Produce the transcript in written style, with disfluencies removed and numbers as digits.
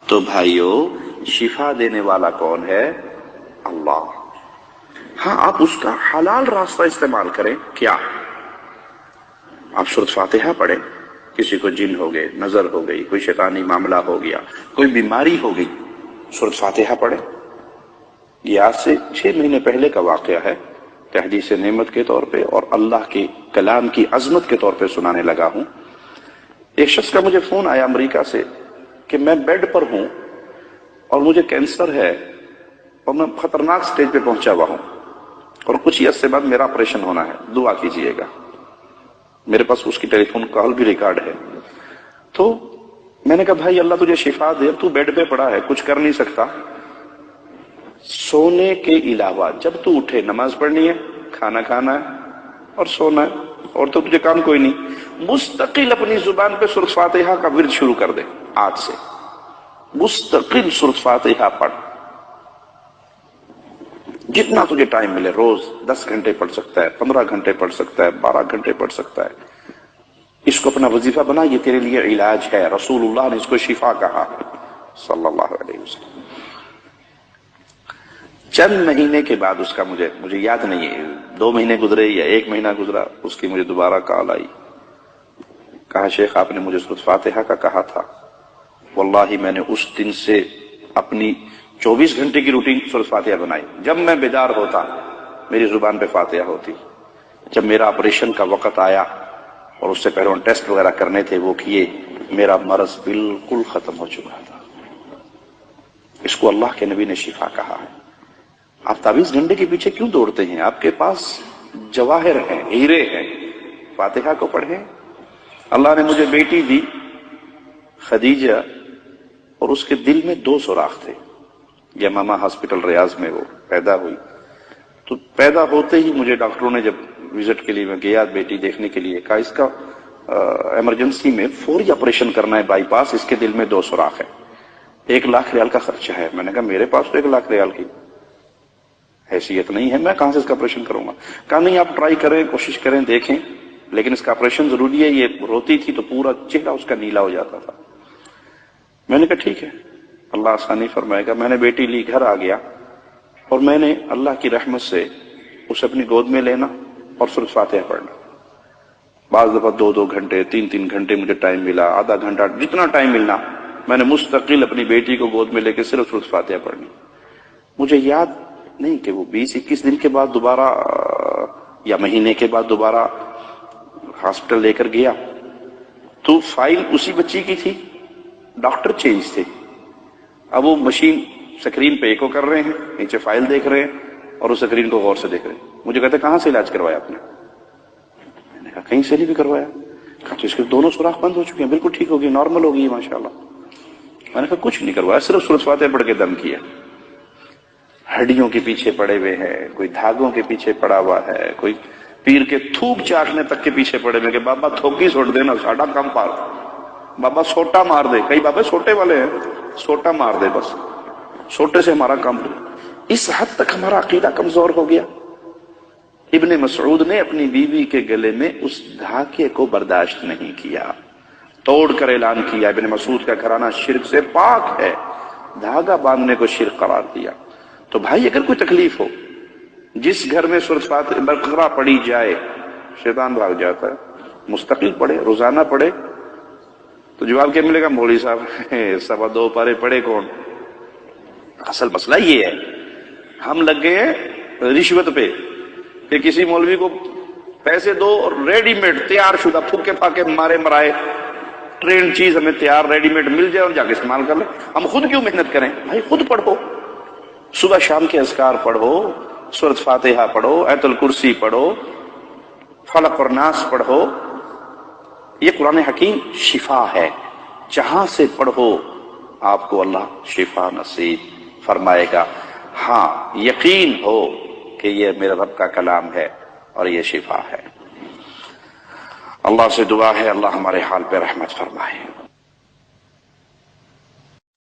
تو بھائیو شفا دینے والا کون ہے؟ اللہ۔ ہاں آپ اس کا حلال راستہ استعمال کریں۔ کیا؟ آپ سورۃ فاتحہ پڑھیں، کسی کو جن ہو گئے، نظر ہو گئی، کوئی شیطانی معاملہ ہو گیا، کوئی بیماری ہو گئی، سورۃ فاتحہ پڑھیں۔ یہ آج سے 6 مہینے پہلے کا واقعہ ہے، تحدیث نعمت کے طور پہ اور اللہ کے کلام کی عظمت کے طور پہ سنانے لگا ہوں۔ ایک شخص کا مجھے فون آیا امریکہ سے کہ میں بیڈ پر ہوں اور مجھے کینسر ہے اور میں خطرناک سٹیج پہ پہنچا ہوا ہوں اور کچھ ہی عرصے بعد میرا آپریشن ہونا ہے، دعا کیجئے گا۔ میرے پاس اس کی ٹیلی فون کال بھی ریکارڈ ہے۔ تو میں نے کہا بھائی اللہ تجھے شفا دے، تو بیڈ پہ پڑا ہے، کچھ کر نہیں سکتا، سونے کے علاوہ جب تو اٹھے نماز پڑھنی ہے، کھانا کھانا ہے اور سونا ہے، اور تو تجھے کام کوئی نہیں، مستقل اپنی زبان پہ سورۃ فاتحہ کا ورد شروع کر دے آج سے، مستقل سورۃ فاتحہ پڑھ، جتنا تجھے ٹائم ملے، روز 10 گھنٹے پڑھ سکتا ہے، 15 گھنٹے پڑھ سکتا ہے، 12 گھنٹے پڑھ سکتا ہے۔ اس کو اپنا وظیفہ بنا، یہ تیرے لیے علاج ہے، رسول اللہ نے اس کو شفا کہا صلی اللہ علیہ وسلم۔ چند مہینے کے بعد اس کا مجھے یاد نہیں ہے، 2 مہینے گزرے یا 1 مہینہ گزرا، اس کی مجھے دوبارہ کال آئی، کہا شیخ آپ نے مجھے سورۃ فاتحہ کا کہا تھا، واللہ میں نے اس دن سے اپنی 24 گھنٹے کی روٹین سورۃ فاتحہ بنائی، جب میں بیدار ہوتا میری زبان پہ فاتحہ ہوتی، جب میرا آپریشن کا وقت آیا اور اس سے پہلے ٹیسٹ وغیرہ کرنے تھے وہ کیے، میرا مرض بالکل ختم ہو چکا تھا۔ اس کو اللہ کے نبی نے شفا کہا ہے۔ آپ تعویذ ڈنڈے کے پیچھے کیوں دوڑتے ہیں؟ آپ کے پاس جواہر ہیں، ہیرے ہیں، فاتحہ کو پڑھیں۔ اللہ نے مجھے بیٹی دی خدیجہ، اور اس کے دل میں 2 سوراخ تھے، یمامہ ہاسپٹل ریاض میں وہ پیدا ہوئی۔ تو پیدا ہوتے ہی مجھے ڈاکٹروں نے جب وزٹ کے لیے میں گیا بیٹی دیکھنے کے لیے، کہا اس کا ایمرجنسی میں فوری آپریشن کرنا ہے، بائی پاس، اس کے دل میں 2 سوراخ ہے، 1 لاکھ ریال کا خرچہ ہے۔ میں نے کہا میرے پاس تو 1 لاکھ ریال کی حیثیت نہیں ہے، میں کہاں سے اس کا آپریشن کروں گا؟ کہا نہیں آپ ٹرائی کریں، کوشش کریں، دیکھیں، لیکن اس کا آپریشن ضروری ہے۔ یہ روتی تھی تو پورا چہرہ اس کا نیلا ہو جاتا تھا۔ میں نے کہا ٹھیک ہے، اللہ آسانی فرمائے گا۔ میں نے بیٹی لی، گھر آ گیا، اور میں نے اللہ کی رحمت سے اسے اپنی گود میں لینا اور سورۃ فاتحہ پڑھنا۔ بعض دفعہ 2 گھنٹے، 3 گھنٹے مجھے ٹائم ملا، آدھا گھنٹہ، جتنا ٹائم ملنا، میں نے مستقل اپنی بیٹی کو گود میں لے کے صرف سورۃ فاتحہ پڑھنی۔ مجھے یاد نہیں کہ وہ 20-21 دن کے بعد دوبارہ یا مہینے کے بعد دوبارہ ہاسپٹل لے کر گیا تو فائل اسی بچی کی تھی، ڈاکٹر چینج تھے۔ اب وہ مشین سکرین پہ ایکو کر رہے ہیں، نیچے فائل دیکھ رہے ہیں اور اس سکرین کو غور سے دیکھ رہے ہیں۔ مجھے کہتے کہاں سے علاج کروایا آپ نے؟ میں نے کہا کہیں سے نہیں بھی کروایا۔ کہا تو اس کے 2 سوراخ بند ہو چکے ہیں، بالکل ٹھیک ہوگی، نارمل ہوگی ماشاءاللہ۔ میں نے کہا کچھ نہیں کروایا، صرف سورۃ فاتحہ پڑھ کے دم کیا۔ ہڈیوں کے پیچھے پڑے ہوئے ہیں، کوئی دھاگوں کے پیچھے پڑا ہوا ہے، کوئی پیر کے تھوک چاٹنے تک کے پیچھے پڑے ہوئے کہ بابا تھوکی سوٹ دینا، ساڈا کم پار، بابا سوٹا مار دے، کئی بابے سوٹے والے ہیں، سوٹا مار دے، بس سوٹے سے ہمارا کام۔ اس حد تک ہمارا عقیدہ کمزور ہو گیا۔ ابن مسعود نے اپنی بیوی کے گلے میں اس دھاگے کو برداشت نہیں کیا، توڑ کر اعلان کیا ابن مسعود کا گھرانہ شرک سے پاک ہے، دھاگا باندھنے کو شرک قرار دیا۔ تو بھائی اگر کوئی تکلیف ہو، جس گھر میں سورۃ فاتحہ بقرہ پڑھی جائے شیطان بھاگ جاتا ہے، مستقل پڑھے، روزانہ پڑھے۔ تو جواب کیا ملے گا؟ مولوی صاحب 2.25 پارے پڑھے کون؟ اصل مسئلہ یہ ہے، ہم لگ گئے ہیں رشوت پہ کہ کسی مولوی کو پیسے دو اور ریڈی میڈ تیار شدہ پھوکے پھاکے مارے مرائے ٹرینڈ چیز ہمیں تیار ریڈی میڈ مل جائے اور جا کے استعمال کر لیں۔ ہم خود کیوں محنت کریں؟ بھائی خود پڑھو، صبح شام کے اذکار پڑھو، سورۃ فاتحہ پڑھو، آیت الکرسی پڑھو، فلق اور ناس پڑھو۔ یہ قرآن حکیم شفا ہے، جہاں سے پڑھو آپ کو اللہ شفا نصیب فرمائے گا۔ ہاں یقین ہو کہ یہ میرے رب کا کلام ہے اور یہ شفا ہے۔ اللہ سے دعا ہے اللہ ہمارے حال پہ رحمت فرمائے۔